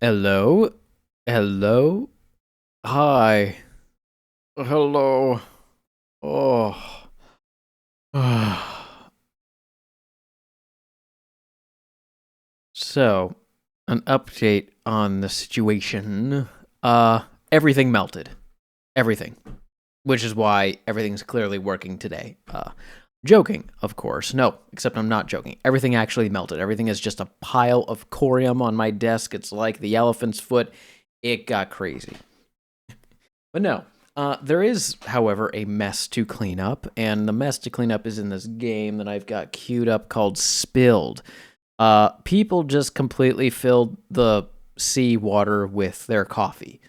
Hello? Hello? Hi. Hello. Oh. So, an update on the situation. Everything melted. Everything. Which is why everything's clearly working today. Joking, of course. No, except I'm not joking. Everything actually melted. Everything is just a pile of corium on my desk. It's like the elephant's foot. It got crazy. But no, there is, however, a mess to clean up, and the mess to clean up is in this game that I've got queued up called Spilled. People just completely filled the sea water with their coffee.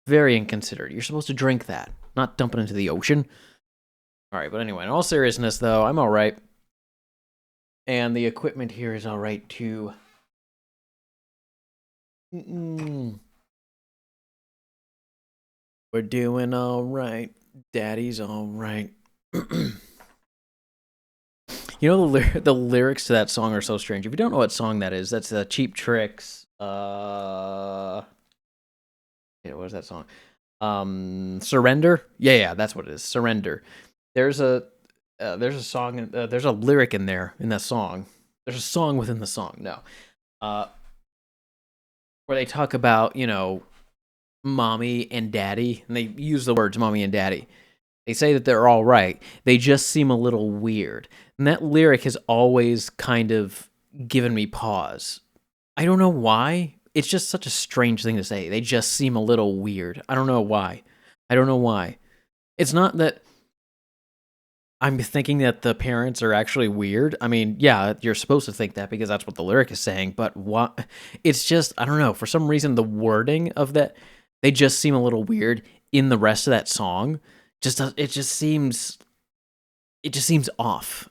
Very inconsiderate. You're supposed to drink that, not dump it into the ocean. All right, but anyway, in all seriousness, though, I'm all right. And the equipment here is all right, too. We're doing all right. Daddy's all right. You know the lyrics to that song are so strange. If you don't know what song that is, that's Cheap Tricks. Yeah, what is that song? Surrender. Yeah, that's what it is. Surrender. There's a song. There's a lyric in there in that song. There's a song within the song. No, where they talk about mommy and daddy, and they use the words mommy and daddy. They say that they're all right. They just seem a little weird. And that lyric has always kind of given me pause. I don't know why. It's just such a strange thing to say. They just seem a little weird. I don't know why. I don't know why. It's not that I'm thinking that the parents are actually weird. I mean, yeah, you're supposed to think that because that's what the lyric is saying, but what it's just I don't know, for some reason the wording of that they just seem a little weird in the rest of that song. It just seems off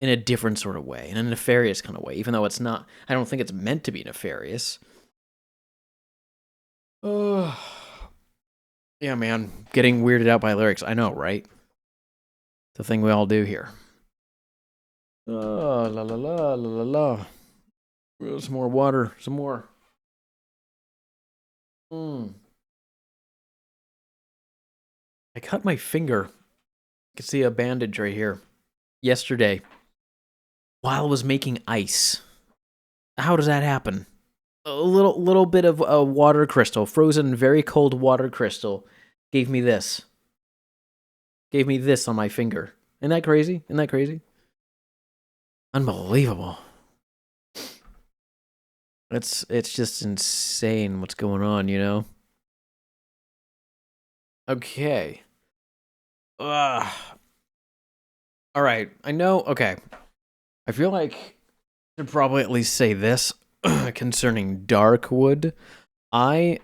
in a different sort of way, in a nefarious kind of way, even though it's not. I don't think it's meant to be nefarious. Oh, yeah, man, getting weirded out by lyrics. I know, right? The thing we all do here. Oh, la la la la la la. Some more water. Some more. Mm. I cut my finger. You can see a bandage right here. Yesterday, while I was making ice. How does that happen? A little bit of a water crystal, frozen, very cold water crystal, gave me this. Gave me this on my finger. Isn't that crazy? Isn't that crazy? Unbelievable. It's just insane what's going on, you know? Okay. Ugh. All right. I know. Okay. I feel like I should probably at least say this concerning Darkwood. I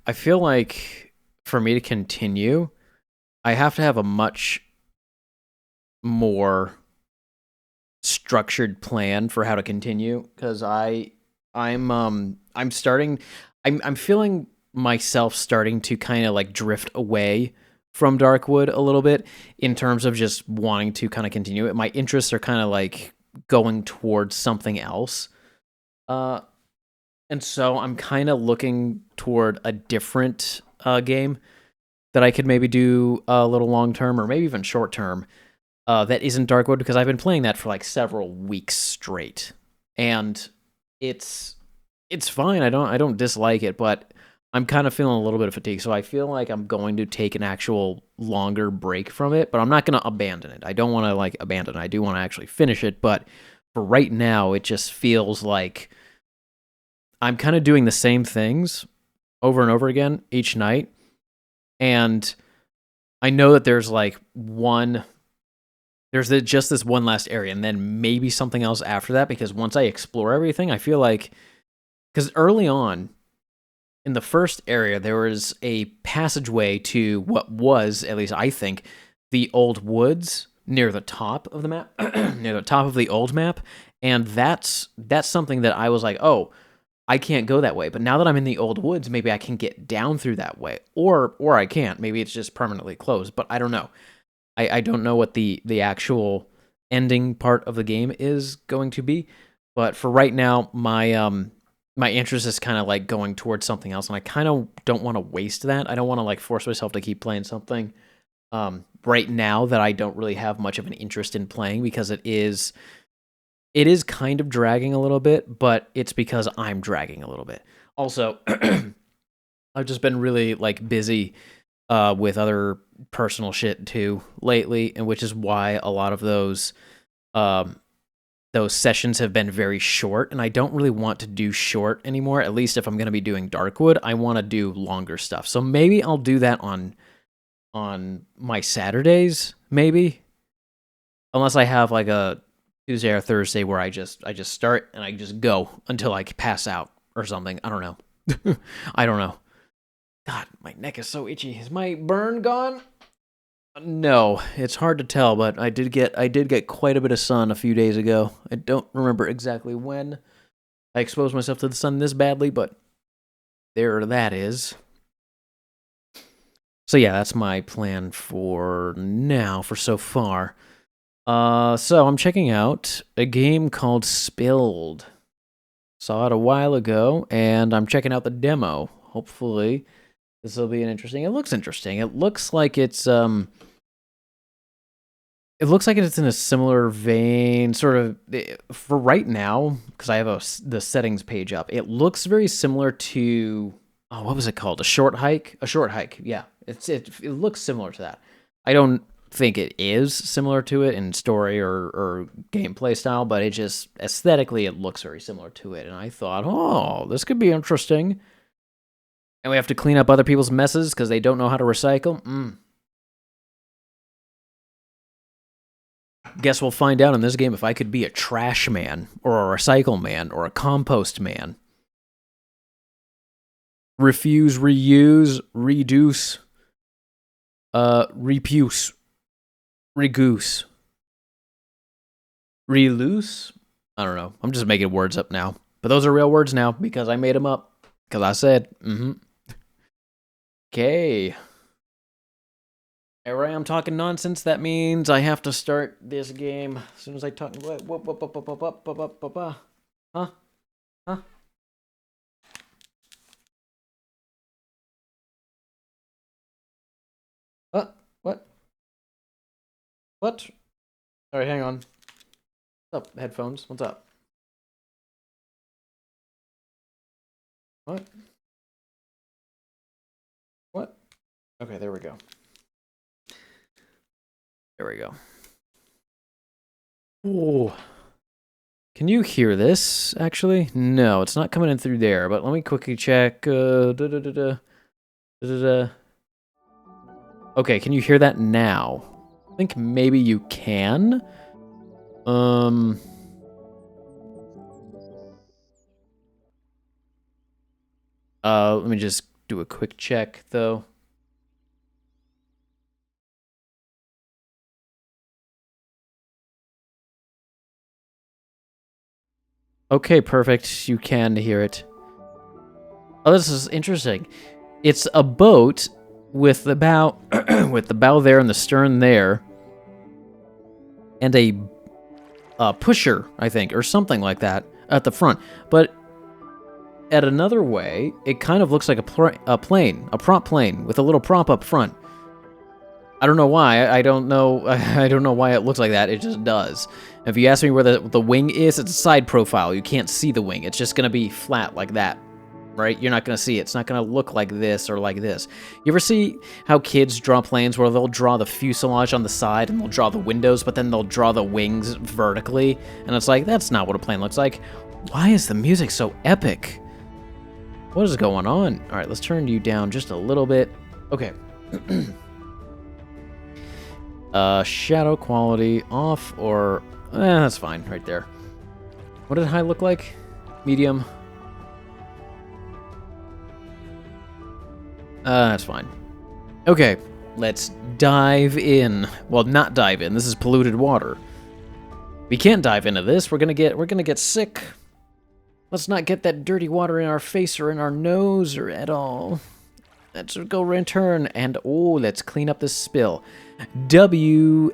I feel like for me to continue, I have to have a much more structured plan for how to continue because I'm starting I'm feeling myself starting to kind of like drift away from Darkwood a little bit in terms of just wanting to kind of continue it. My interests are kind of like going towards something else. Uh and so I'm kind of looking toward a different game that I could maybe do a little long term or maybe even short term that isn't Darkwood because I've been playing that for like several weeks straight, and it's it's fine. I don't dislike it, but I'm kind of feeling a little bit of fatigue. So I feel like I'm going to take an actual longer break from it, but I'm not going to abandon it. I don't want to like abandon it. I do want to actually finish it, but for right now, it just feels like I'm kind of doing the same things over and over again each night, and I know that there's like one just this one last area and then maybe something else after that because once I explore everything, I feel like because early on in the first area there was a passageway to what was, at least I think, the old woods near the top of the map, near the top of the old map, and that's something that I was like, "Oh, I can't go that way." But now that I'm in the old woods, maybe I can get down through that way. Or I can't. Maybe it's just permanently closed, but I don't know. I don't know what the actual ending part of the game is going to be, But for right now, my interest is kind of like going towards something else, and I kind of don't want to waste that. I don't want to like force myself to keep playing something right now that I don't really have much of an interest in playing, because it is kind of dragging a little bit, but it's because I'm dragging a little bit. Also, I've just been really like busy with other personal shit too lately, and which is why a lot of those sessions have been very short, and I don't really want to do short anymore. At least if I'm going to be doing Darkwood, I want to do longer stuff. So maybe I'll do that on my Saturdays, maybe, unless I have like a Tuesday or Thursday where I just start and I just go until I pass out or something. I don't know. I don't know. God, my neck is so itchy. Is my burn gone? No, it's hard to tell, but I did get quite a bit of sun a few days ago. I don't remember exactly when I exposed myself to the sun this badly, but there that is. So yeah, that's my plan for now, for so far. So I'm checking out a game called Spilled. Saw it a while ago, and I'm checking out the demo. Hopefully, this will be an interesting. It looks interesting. It looks like it's in a similar vein, sort of, for right now, because I have the settings page up. It looks very similar to, oh, what was it called? A short hike. Yeah, it looks similar to that. I don't think it is similar to it in story or gameplay style, but it just aesthetically it looks very similar to it. And I thought, oh, this could be interesting. And we have to clean up other people's messes because they don't know how to recycle. Guess we'll find out in this game if I could be a trash man or a recycle man or a compost man. Refuse, reuse, reduce, repuce, regoose, reloose. I don't know. I'm just making words up now. But those are real words now because I made them up. Because I said, Okay. Here I am talking nonsense. That means I have to start this game as soon as I talk. Huh? Huh? What? What? All right, hang on. What's up, headphones? What's up? What? What? Okay, there we go. There we go. Oh. Can you hear this, actually? No, it's not coming in through there, but let me quickly check. Okay, can you hear that now? I think maybe you can. Let me just do a quick check, though. Okay, perfect. You can hear it. Oh, this is interesting. It's a boat with the bow, with the bow there and the stern there, and a pusher, I think, or something like that at the front. But at another way, it kind of looks like a plane, a prop plane with a little prop up front. I don't know why. I don't know. I don't know why it looks like that. It just does. If you ask me where the wing is, it's a side profile. You can't see the wing. It's just gonna be flat like that, right? You're not gonna see it. It's not gonna look like this or like this. You ever see how kids draw planes where they'll draw the fuselage on the side and they'll draw the windows, but then they'll draw the wings vertically? And it's like, that's not what a plane looks like. Why is the music so epic? What is going on? All right, let's turn you down just a little bit. Okay. Shadow quality off, or that's fine right there. What did high look like? Medium. That's fine. Okay, let's dive in. Well, not dive in. This is polluted water. We can't dive into this. We're gonna get sick. Let's not get that dirty water in our face or in our nose or at all. Let's go return and let's clean up this spill. WSD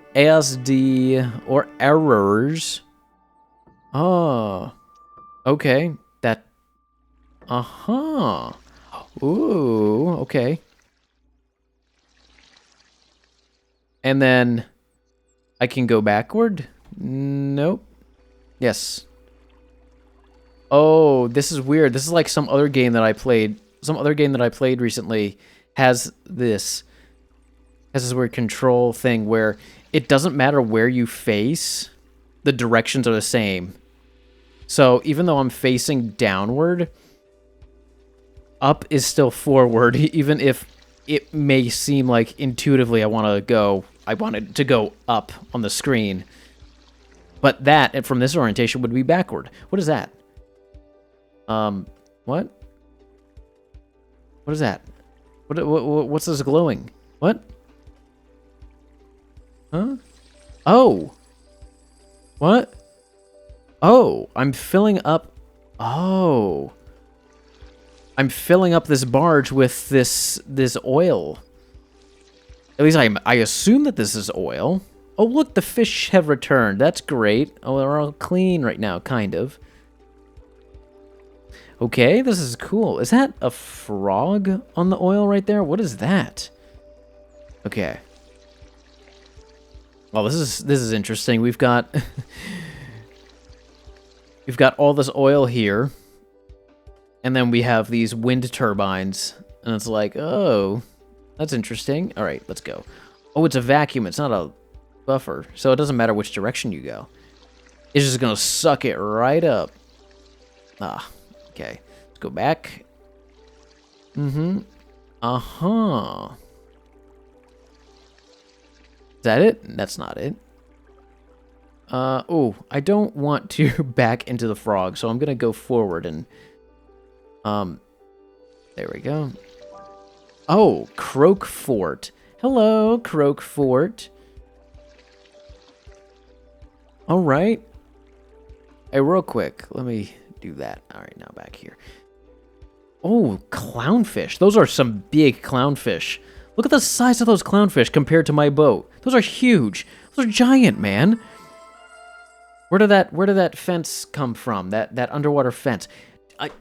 or errors. Oh, Okay, that... Uh-huh. Ooh, okay. And then I can go backward? Nope. Yes. Oh, this is weird. This is like some other game that I played. Some other game that I played recently has this weird control thing where it doesn't matter where you face, the directions are the same. So even though I'm facing downward, up is still forward, even if it may seem like intuitively I want it to go up on the screen. But that, from this orientation, would be backward. What is that? What? What is that? What's this glowing? What? Huh? Oh! What? Oh, I'm filling up... Oh. I'm filling up this barge with this oil. At least I assume that this is oil. Oh, look, the fish have returned. That's great. Oh, they're all clean right now, kind of. Okay, this is cool. Is that a frog on the oil right there? What is that? Okay. Well, this is interesting. We've got we've got all this oil here. And then we have these wind turbines. And it's like, oh, that's interesting. All right, let's go. Oh, it's a vacuum. It's not a buffer. So it doesn't matter which direction you go. It's just going to suck it right up. Ah, okay. Let's go back. Mm-hmm. Uh-huh. Is that it? That's not it. Oh, I don't want to back into the frog, so I'm going to go forward and... there we go. Oh, Croak Fort. Hello, Croak Fort. All right. Hey, real quick, let me do that. All right, now back here. Oh, clownfish. Those are some big clownfish. Look at the size of those clownfish compared to my boat. Those are huge. Those are giant, man. Where did that fence come from? That underwater fence.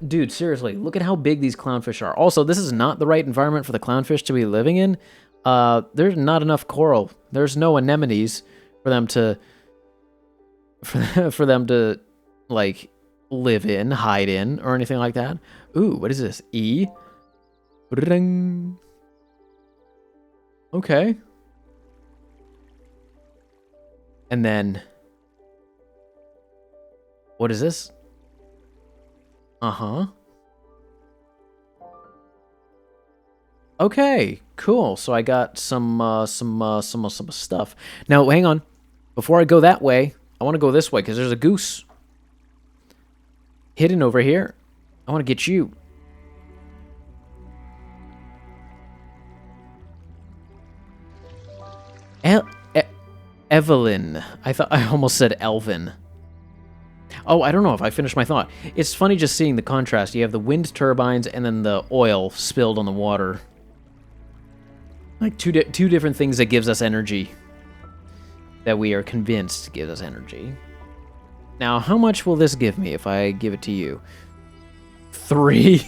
Dude, seriously, look at how big these clownfish are. Also, this is not the right environment for the clownfish to be living in. There's not enough coral. There's no anemones for them to for them to like live in, hide in, or anything like that. Ooh, what is this? E? Ring. Okay. And then what is this? Uh-huh. Okay, cool. So I got some stuff. Now, hang on. Before I go that way, I want to go this way because there's a goose hidden over here. I want to get you. Evelyn. I almost said Elvin. Oh, I don't know if I finished my thought. It's funny just seeing the contrast. You have the wind turbines and then the oil spilled on the water. Like two different things that gives us energy. That we are convinced gives us energy. Now, how much will this give me if I give it to you? 3.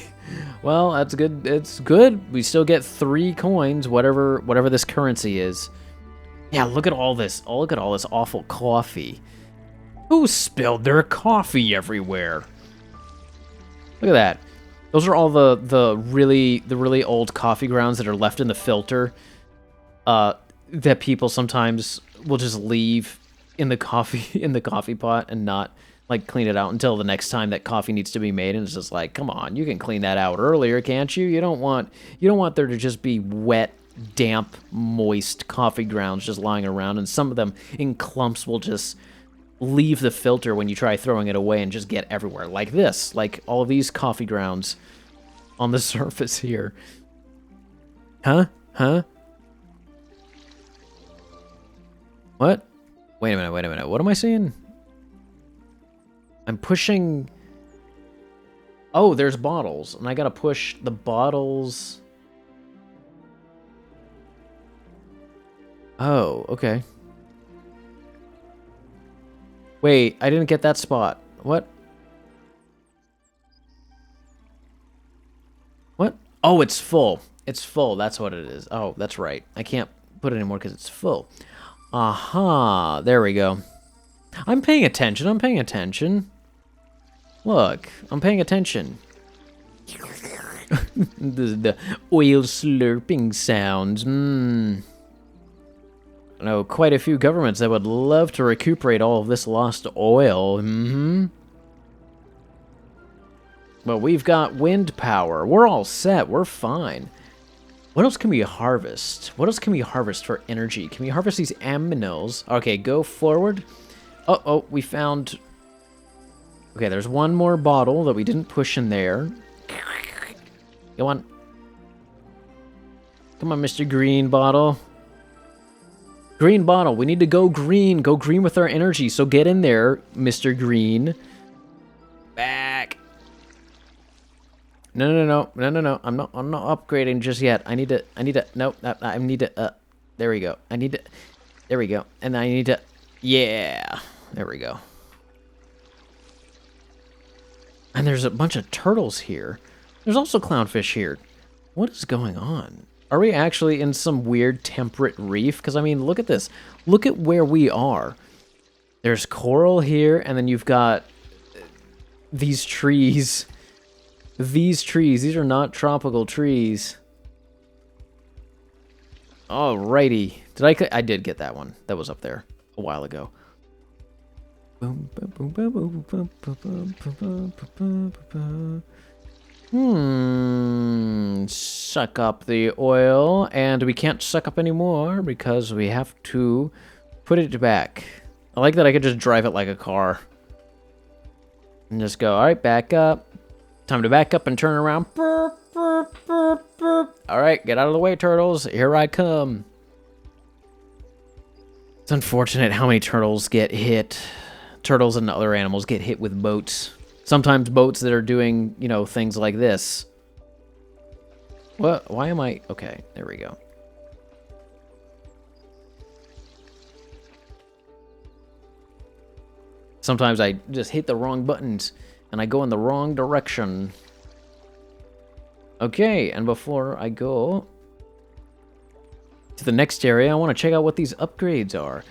Well, that's good. It's good. We still get 3 coins, whatever this currency is. Yeah, look at all this. Oh, look at all this awful coffee. Who spilled their coffee everywhere? Look at that. Those are all the really old coffee grounds that are left in the filter. That people sometimes will just leave in the coffee pot and not like clean it out until the next time that coffee needs to be made. And it's just like, come on, you can clean that out earlier, can't you? You don't want there to just be wet, damp, moist coffee grounds just lying around, and some of them in clumps will just leave the filter when you try throwing it away and just get everywhere. Like this. Like all of these coffee grounds on the surface here. Huh? Huh? What? Wait a minute. What am I seeing? I'm pushing... Oh, there's bottles. And I gotta push the bottles... Oh, okay. Wait, I didn't get that spot. What? Oh, it's full. It's full. That's what it is. Oh, that's right. I can't put it anymore because it's full. Aha. There we go. I'm paying attention. I'm paying attention. Look, I'm paying attention. the oil slurping sounds. I know quite a few governments that would love to recuperate all of this lost oil. But we've got wind power. We're all set. We're fine. What else can we harvest? What else can we harvest for energy? Can we harvest these aminos? Okay, go forward. Oh, we found... Okay, there's one more bottle that we didn't push in there. Go on. Come on, Mr. Green Bottle. Green Bottle, we need to go green. Go green with our energy. So get in there, Mr. Green. Back. No. I'm not upgrading just yet. I need to, nope, I need to, there we go. There we go. And I need to, yeah. There we go. And there's a bunch of turtles here. There's also clownfish here. What is going on? Are we actually in some weird temperate reef? Because, I mean, look at this. Look at where we are. There's coral here, and then you've got these trees. These are not tropical trees. Alrighty. I did get that one. That was up there a while ago. Suck up the oil, and we can't suck up anymore because we have to put it back. I like that I could just drive it like a car. And just go, alright, back up. Time to back up and turn around. Alright, get out of the way, turtles. Here I come. It's unfortunate how many turtles get hit. Turtles and other animals get hit with boats. Sometimes boats that are doing, you know, things like this. What? Why am I... Okay, there we go. Sometimes I just hit the wrong buttons and I go in the wrong direction. Okay, and before I go to the next area, I want to check out what these upgrades are.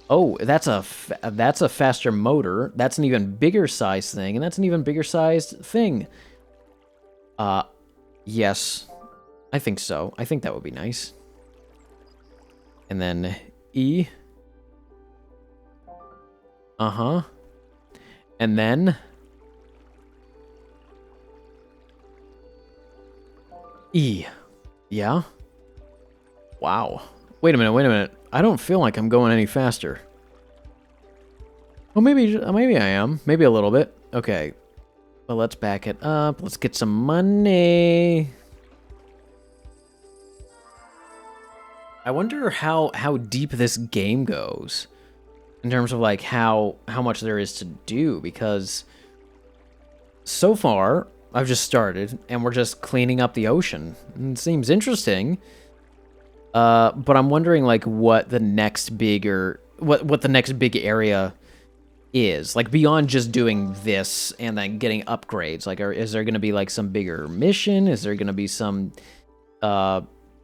Oh, that's a faster motor. That's an even bigger size thing, and that's an even bigger sized thing. Yes. I think so. I think that would be nice. And then E. Uh-huh. And then E. Yeah? Wow. Wait a minute. I don't feel like I'm going any faster. Well, maybe I am. Maybe a little bit. Okay. Well, let's back it up. Let's get some money. I wonder how deep this game goes in terms of like how much there is to do, because so far I've just started and we're just cleaning up the ocean. It seems interesting. But I'm wondering like what the next bigger what the next big area is, like beyond just doing this and then getting upgrades. Like, is there going to be like some bigger mission? Is there going to be some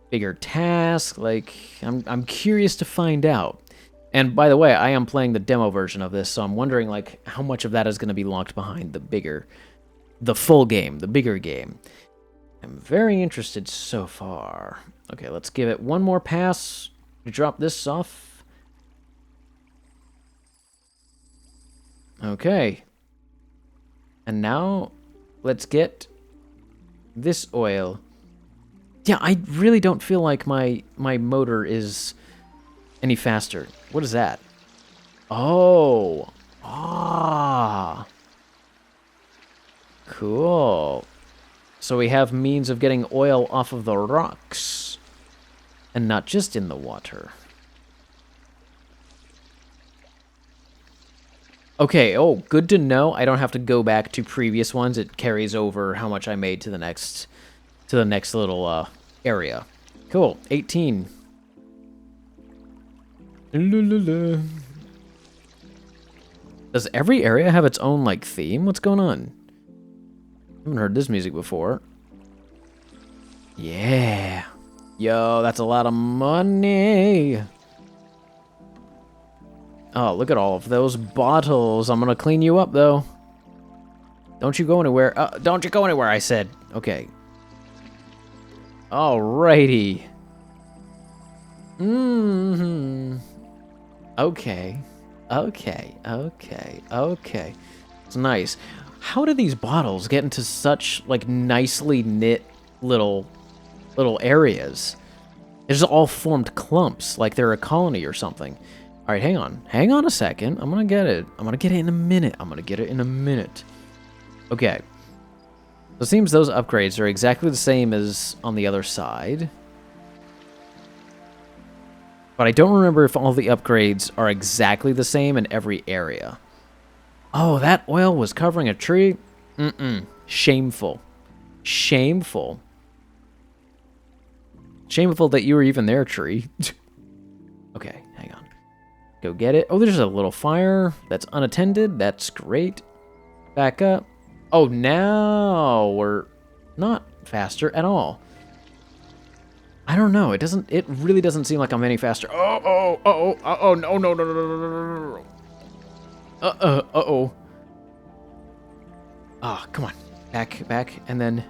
bigger task? Like, I'm curious to find out. And by the way, I am playing the demo version of this, so I'm wondering like how much of that is going to be locked behind the full game, the bigger game. I'm very interested so far. Okay, let's give it one more pass to drop this off. Okay. And now, let's get this oil. Yeah, I really don't feel like my motor is any faster. What is that? Oh. Ah. Cool. So we have means of getting oil off of the rocks, and not just in the water. Okay, oh, good to know. I don't have to go back to previous ones. It carries over how much I made to the next little area. Cool, 18. Does every area have its own, like, theme? What's going on? I haven't heard this music before. Yeah. Yo, that's a lot of money. Oh, look at all of those bottles. I'm gonna clean you up, though. Don't you go anywhere. Don't you go anywhere, I said. Okay. Alrighty. Okay. Okay. It's nice. How do these bottles get into such, like, nicely knit little areas? They're just all formed clumps, like they're a colony or something. All right, hang on. Hang on a second. I'm gonna get it. I'm gonna get it in a minute. Okay. So it seems those upgrades are exactly the same as on the other side. But I don't remember if all the upgrades are exactly the same in every area. Oh, that oil was covering a tree? Shameful. Shameful that you were even there, tree. Okay, hang on. Go get it. Oh, there's a little fire that's unattended. That's great. Back up. Oh, now we're not faster at all. I don't know. It really doesn't seem like I'm any faster. No. Oh, come on. Back, and then...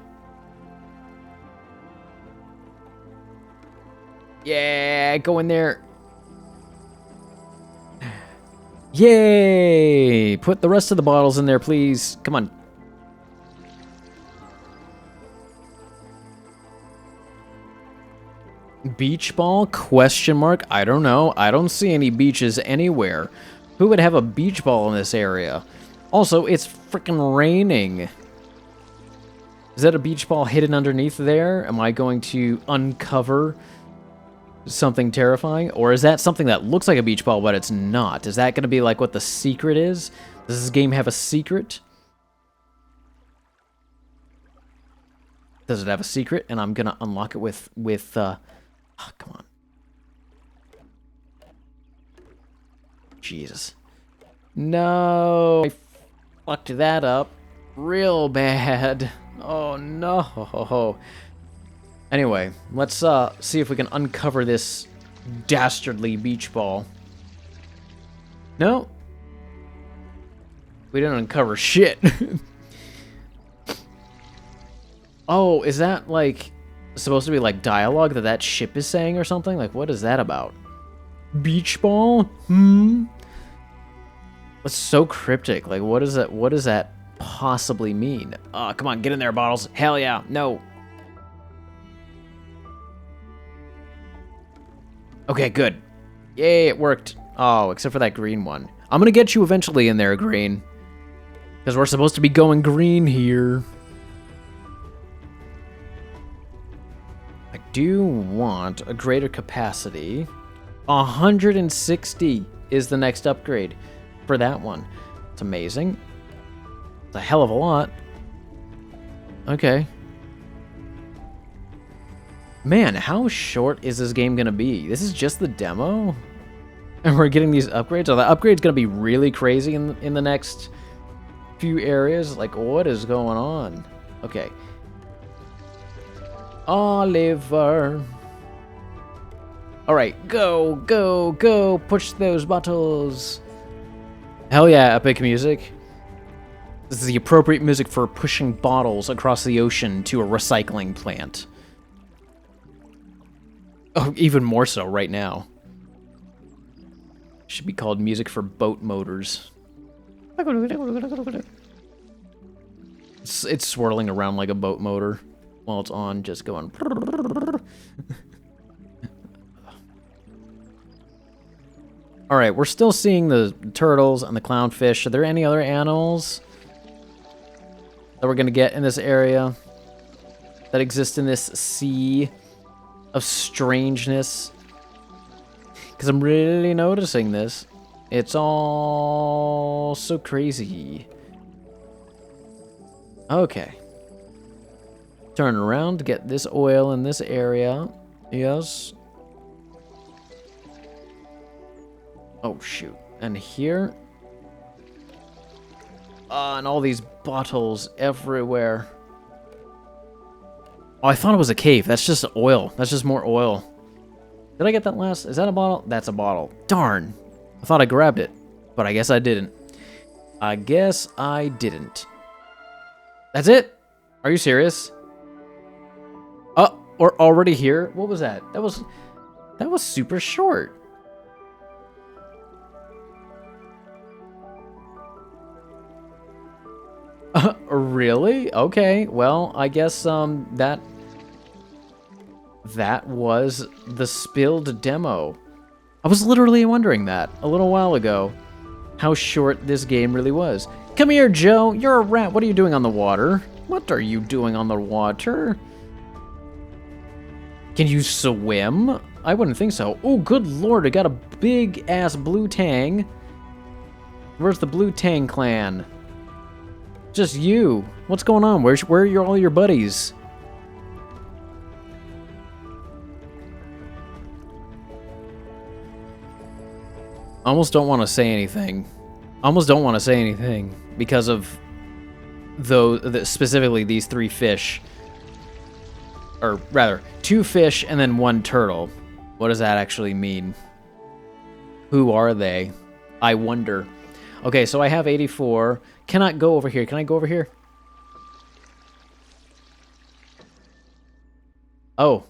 Yeah, go in there. Yay! Put the rest of the bottles in there, please. Come on. Beach ball? Question mark? I don't know. I don't see any beaches anywhere. Who would have a beach ball in this area? Also, it's freaking raining. Is that a beach ball hidden underneath there? Am I going to uncover something terrifying? Or is that something that looks like a beach ball, but it's not? Is that going to be like what the secret is? Does this game have a secret? Does it have a secret? And I'm going to unlock it with oh, come on. Jesus. No. I fucked that up real bad. Oh, no. Anyway, let's see if we can uncover this dastardly beach ball. No. We didn't uncover shit. Oh, is that, like, supposed to be, like, dialogue that ship is saying or something? Like, what is that about? Beach ball? That's so cryptic. Like, what does that possibly mean? Oh, come on, get in there, bottles. Hell yeah. No. Okay, good. Yay, it worked. Oh, except for that green one. I'm gonna get you eventually in there, green. Because we're supposed to be going green here. I do want a greater capacity. 160 is the next upgrade for that one. It's amazing. It's a hell of a lot. Okay. Man, how short is this game gonna be? This is just the demo? And we're getting these upgrades? Are the upgrades gonna be really crazy in the next few areas? Like, what is going on? Okay. Oliver. Alright, go. Push those bottles. Hell yeah, epic music. This is the appropriate music for pushing bottles across the ocean to a recycling plant. Oh, even more so right now. Should be called music for boat motors. It's swirling around like a boat motor while it's on, just going. Alright, we're still seeing the turtles and the clownfish. Are there any other animals that we're going to get in this area that exist in this sea of strangeness? Because I'm really noticing this. It's all so crazy. Okay. Turn around to get this oil in this area. Yes. Oh, shoot. And here. And all these bottles everywhere. Oh, I thought it was a cave. That's just oil. That's just more oil. Did I get that last? Is that a bottle? That's a bottle. Darn. I thought I grabbed it, but I guess I didn't. I guess I didn't. That's it? Are you serious? Oh, we're already here? What was that? That was super short. Really? Okay. Well, I guess that was the spilled demo. I was literally wondering that a little while ago, how short this game really was. Come here, Joe. You're a rat. What are you doing on the water? What are you doing on the water? Can you swim? I wouldn't think so. Oh, good lord. I got a big-ass blue tang. Where's the blue tang clan? Just you. What's going on? Where are all your buddies? I almost don't want to say anything. Because of specifically these 3 fish. Or rather, 2 fish and then 1 turtle. What does that actually mean? Who are they? I wonder. Okay, so I have 84. Cannot go over here. Can I go over here? Oh.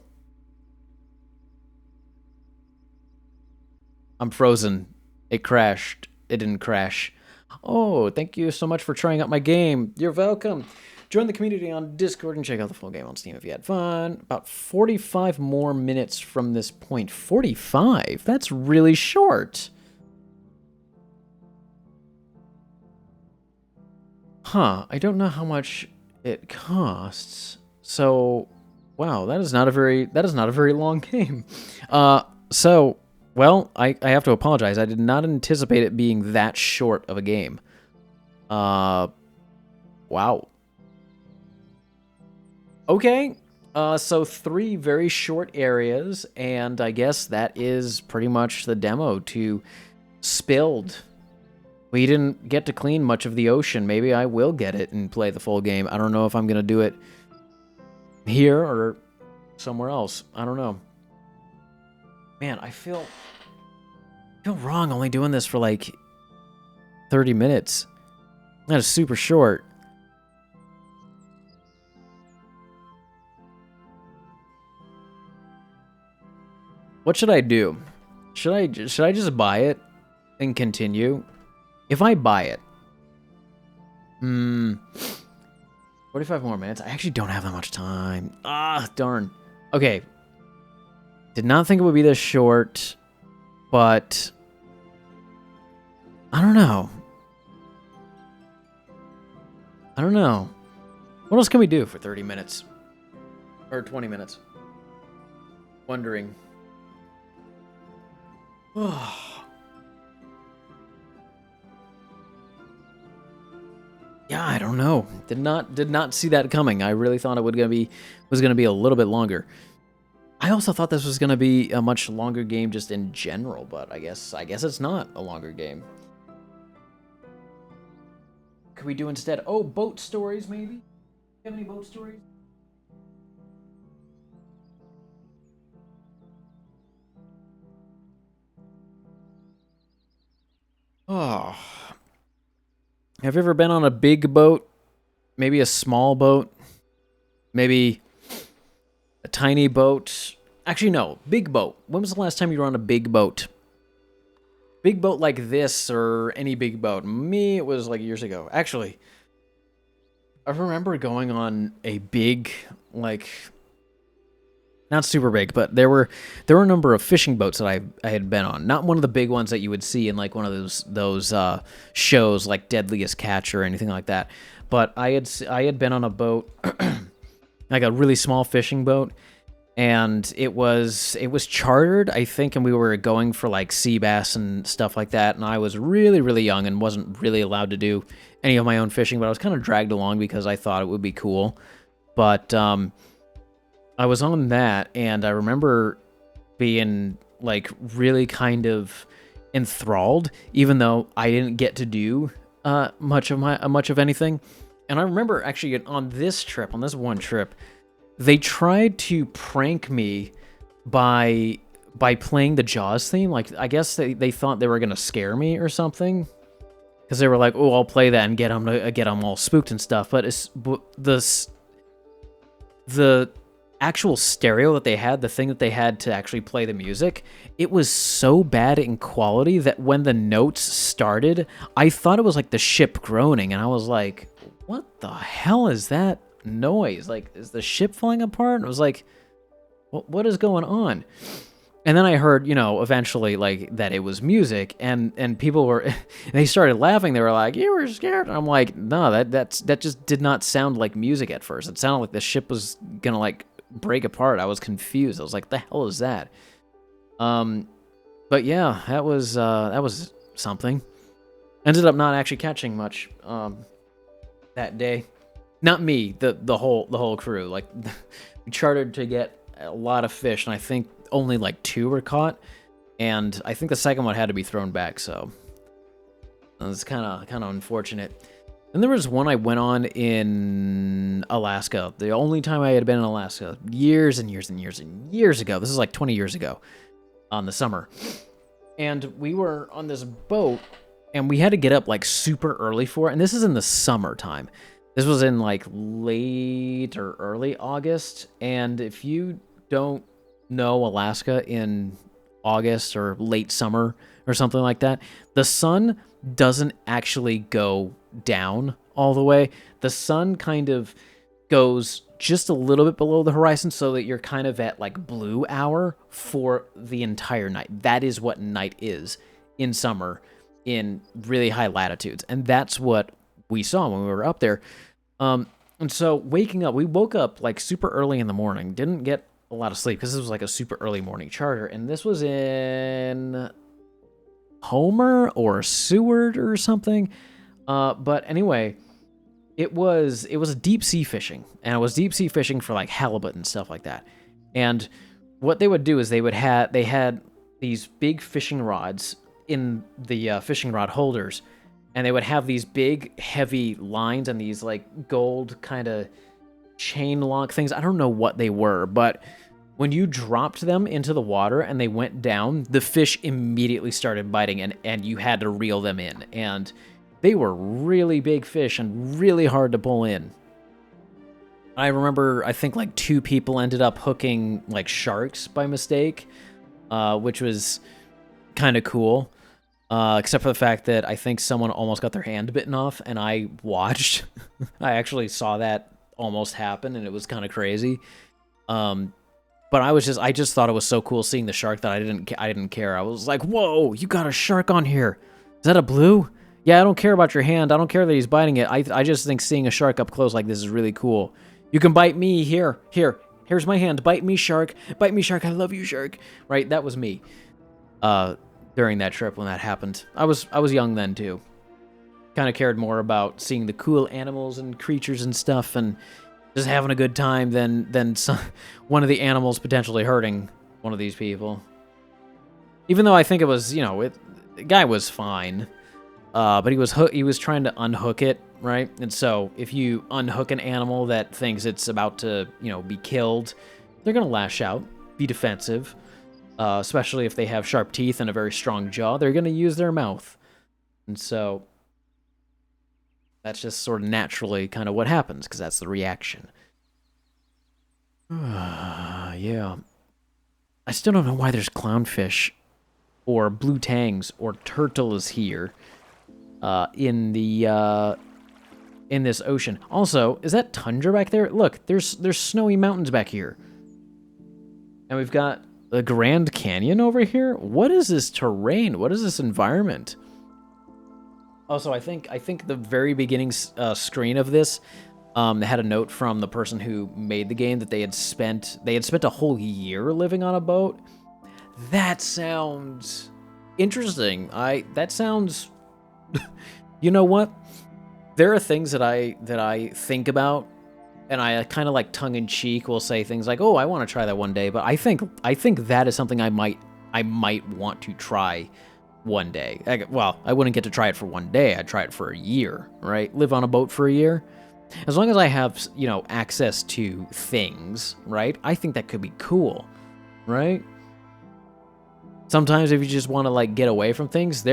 I'm frozen. It crashed. It didn't crash. Oh, thank you so much for trying out my game. You're welcome. Join the community on Discord and check out the full game on Steam if you had fun. About 45 more minutes from this point. 45? That's really short. Huh, I don't know how much it costs. So, wow, that is not a very long game. Well, I have to apologize. I did not anticipate it being that short of a game. Wow. Okay. So 3 very short areas, and I guess that is pretty much the demo to Spilled. We didn't get to clean much of the ocean. Maybe I will get it and play the full game. I don't know if I'm going to do it here or somewhere else. I don't know. Man, I feel wrong only doing this for like 30 minutes. That is super short. What should I do? Should I just buy it and continue? If I buy it, 45 more minutes. I actually don't have that much time. Ah, darn. Okay. Did not think it would be this short, but I don't know. What else can we do for 30 minutes? Or 20 minutes? Wondering. Yeah, I don't know. Did not see that coming. I really thought it was gonna be a little bit longer. I also thought this was gonna be a much longer game just in general, but I guess it's not a longer game. Could we do instead? Oh, boat stories maybe? You have any boat stories? Oh. Have you ever been on a big boat? Maybe a small boat? Maybe a tiny boat? Actually, no. Big boat. When was the last time you were on a big boat? Big boat like this or any big boat? Me, it was like years ago. Actually, I remember going on a big, like, not super big, but there were a number of fishing boats that I had been on. Not one of the big ones that you would see in like one of those shows like Deadliest Catch or anything like that. But I had been on a boat, like a really small fishing boat, and it was chartered, I think, and we were going for like sea bass and stuff like that. And I was really, really young and wasn't really allowed to do any of my own fishing, but I was kind of dragged along because I thought it would be cool. But I was on that, and I remember being like really kind of enthralled, even though I didn't get to do much of anything. And I remember actually on this one trip, they tried to prank me by playing the Jaws theme. Like, I guess they thought they were gonna scare me or something, because they were like, "Oh, I'll play that and get them all spooked and stuff." But the actual stereo that they had, the thing that they had to actually play the music, it was so bad in quality that when the notes started, I thought it was like the ship groaning, and I was like, "What the hell is that noise? Like, is the ship falling apart?" And I was like, what is going on? And then I heard, eventually, like, that it was music, and people were, they started laughing. They were like, "You were scared." And I'm like, no, that just did not sound like music at first. It sounded like the ship was gonna, like, break apart. I was confused. I was like, the hell is that? But yeah, that was something. Ended up not actually catching much, that day. Not me, the whole crew. Like, we chartered to get a lot of fish, and I think only like 2 were caught, and I think the second one had to be thrown back, so it was kind of unfortunate. And there was one I went on in Alaska, the only time I had been in Alaska, years and years and years and years ago. This is like 20 years ago, on the summer, and we were on this boat, and we had to get up like super early for it, and this is in the summertime. This was in like late or early August, and if you don't know Alaska in August or late summer or something like that, the sun doesn't actually go down all the way. The sun kind of goes just a little bit below the horizon, so that you're kind of at like blue hour for the entire night. That is what night is in summer in really high latitudes, and that's what we saw when we were up there. And so we woke up like super early in the morning, didn't get a lot of sleep because this was like a super early morning charter, and this was in Homer or Seward or something. But anyway, it was deep sea fishing, and it was deep sea fishing for like halibut and stuff like that. And what they would do is they had these big fishing rods in the fishing rod holders, and they would have these big heavy lines and these like gold kind of chain lock things. I don't know what they were, but when you dropped them into the water and they went down, the fish immediately started biting, and you had to reel them in. And they were really big fish and really hard to pull in. I remember, I think like 2 people ended up hooking like sharks by mistake, which was kind of cool. Except for the fact that I think someone almost got their hand bitten off, and I watched. I actually saw that almost happen, and it was kind of crazy. But I just thought it was so cool seeing the shark that I didn't care. I was like, "Whoa, you got a shark on here. Is that a blue?" "Yeah, I don't care about your hand. I don't care that he's biting it. I just think seeing a shark up close like this is really cool. You can bite me. Here's my hand. Bite me, shark. Bite me, shark. I love you, shark." Right? That was me. During that trip when that happened. I was young then too. Kind of cared more about seeing the cool animals and creatures and stuff, and just having a good time than one of the animals potentially hurting one of these people. Even though I think it was, the guy was fine, but he was trying to unhook it, right? And so if you unhook an animal that thinks it's about to, be killed, they're gonna lash out, be defensive. Especially if they have sharp teeth and a very strong jaw, they're going to use their mouth. And so that's just sort of naturally kind of what happens, because that's the reaction. Yeah. I still don't know why there's clownfish or blue tangs or turtles here in this ocean. Also, is that tundra back there? Look, there's snowy mountains back here. And we've got the Grand Canyon over here? What is this terrain? What is this environment? Also, I think the very beginning screen of this had a note from the person who made the game that they had spent a whole year living on a boat. That sounds interesting. That sounds you know what? There are things that I think about, and I kind of like tongue-in-cheek will say things like, "Oh, I want to try that one day." But I think that is something I might want to try one day. Well, I wouldn't get to try it for one day. I'd try it for a year, right? Live on a boat for a year. As long as I have, access to things, right? I think that could be cool, right? Sometimes if you just want to like get away from things,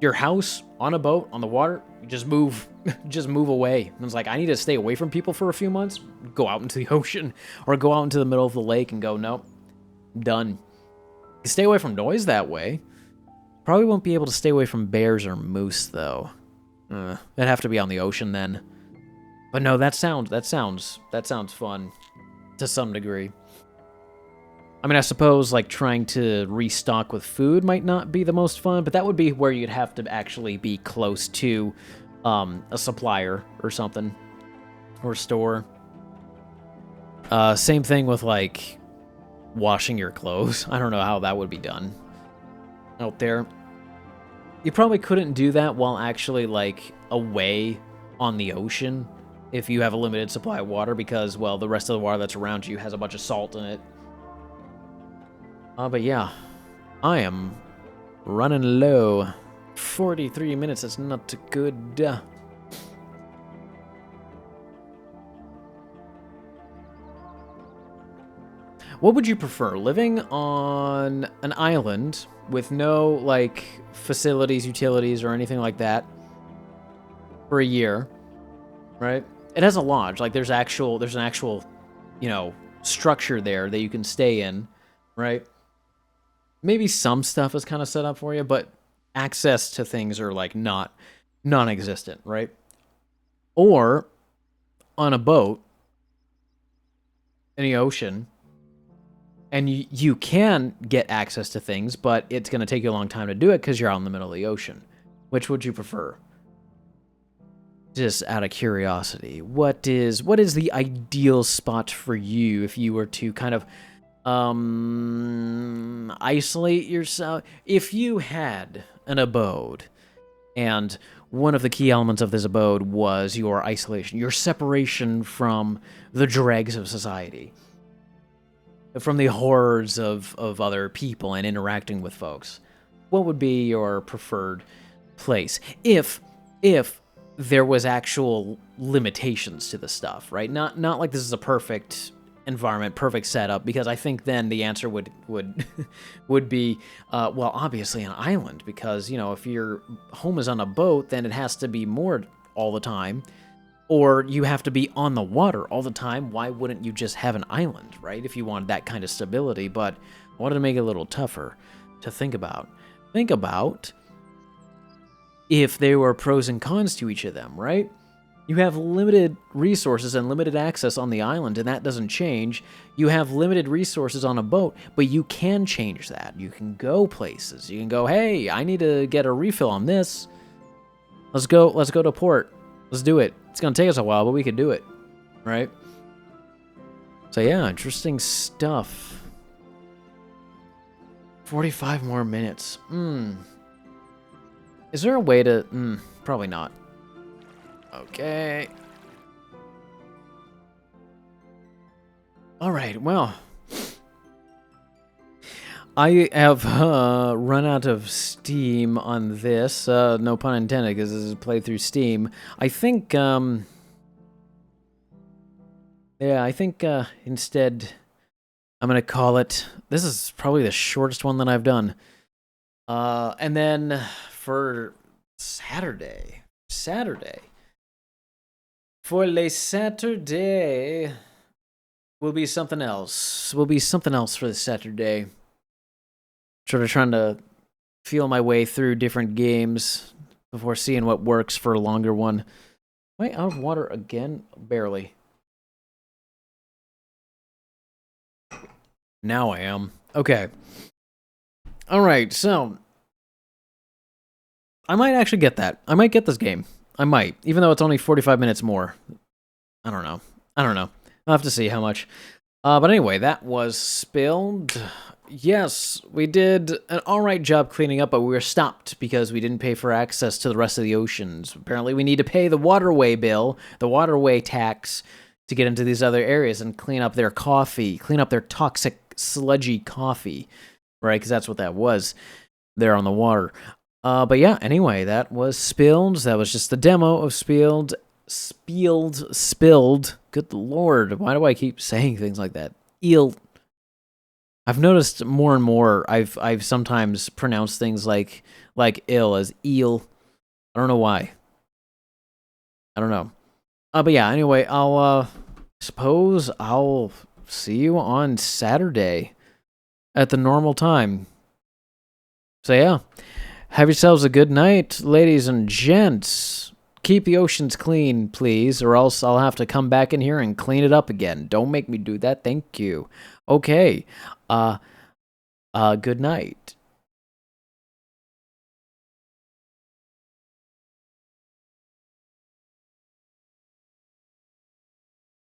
your house on a boat on the water, you just move just move away. And it's like I need to stay away from people for a few months, go out into the ocean or go out into the middle of the lake and go, nope, done. You stay away from noise that way. Probably won't be able to stay away from bears or moose though. That'd have to be on the ocean then. But no, that sounds fun to some degree. I mean, I suppose like trying to restock with food might not be the most fun, but that would be where you'd have to actually be close to a supplier or something, or store. Same thing with like washing your clothes. I don't know how that would be done out there. You probably couldn't do that while actually like away on the ocean if you have a limited supply of water because, well, the rest of the water that's around you has a bunch of salt in it. But yeah, I am running low. 43 minutes, that's not good. What would you prefer, living on an island with no, like, facilities, utilities, or anything like that for a year, right? It has a lodge, like, there's an actual, structure there that you can stay in, right? Maybe some stuff is kind of set up for you, but access to things are like non-existent, right? Or on a boat in the ocean, and you can get access to things, but it's going to take you a long time to do it because you're out in the middle of the ocean. Which would you prefer? Just out of curiosity, what is the ideal spot for you if you were to kind of isolate yourself? If you had an abode and one of the key elements of this abode was your isolation, your separation from the dregs of society, from the horrors of other people and interacting with folks, what would be your preferred place if there was actual limitations to the stuff, right? Not like this is a perfect environment, perfect setup, because I think then the answer would be well, obviously an island, because if your home is on a boat, then it has to be moored all the time, or you have to be on the water all the time. Why wouldn't you just have an island, right? If you wanted that kind of stability. But I wanted to make it a little tougher to think about. Think about if there were pros and cons to each of them, right? You have limited resources and limited access on the island, and that doesn't change. You have limited resources on a boat, but you can change that. You can go places. You can go, hey, I need to get a refill on this. Let's go to port. Let's do it. It's going to take us a while, but we could do it, right? So yeah, interesting stuff. 45 more minutes. Is there a way to... probably not. Okay. All right, well, I have run out of steam on this. No pun intended, because this is played through Steam. I think, yeah, I think instead I'm going to call it... This is probably the shortest one that I've done. And then for Saturday... For Le Saturday, will be something else. For the Saturday. Sort of trying to feel my way through different games before seeing what works for a longer one. Am I out of water again? Barely. Now I am. Okay. Alright, so... I might actually get that. I might get this game. I might, even though it's only 45 minutes more. I don't know. I'll have to see how much. But anyway, that was Spilled. Yes, we did an alright job cleaning up, but we were stopped because we didn't pay for access to the rest of the oceans. Apparently we need to pay the waterway bill, the waterway tax, to get into these other areas and clean up their coffee, clean up their toxic, sludgy coffee, right? Because that's what that was there on the water. But yeah, anyway, that was Spilled. That was just the demo of Spilled. spilled. Good lord, why do I keep saying things like that? Eel. I've noticed more and more. I've sometimes pronounced things like ill as eel. I don't know why. I don't know. But yeah. Anyway, I'll suppose I'll see you on Saturday at the normal time. So yeah, have yourselves a good night, ladies and gents. Keep the oceans clean, please, or else I'll have to come back in here and clean it up again. Don't make me do that. Thank you. Okay. Good night.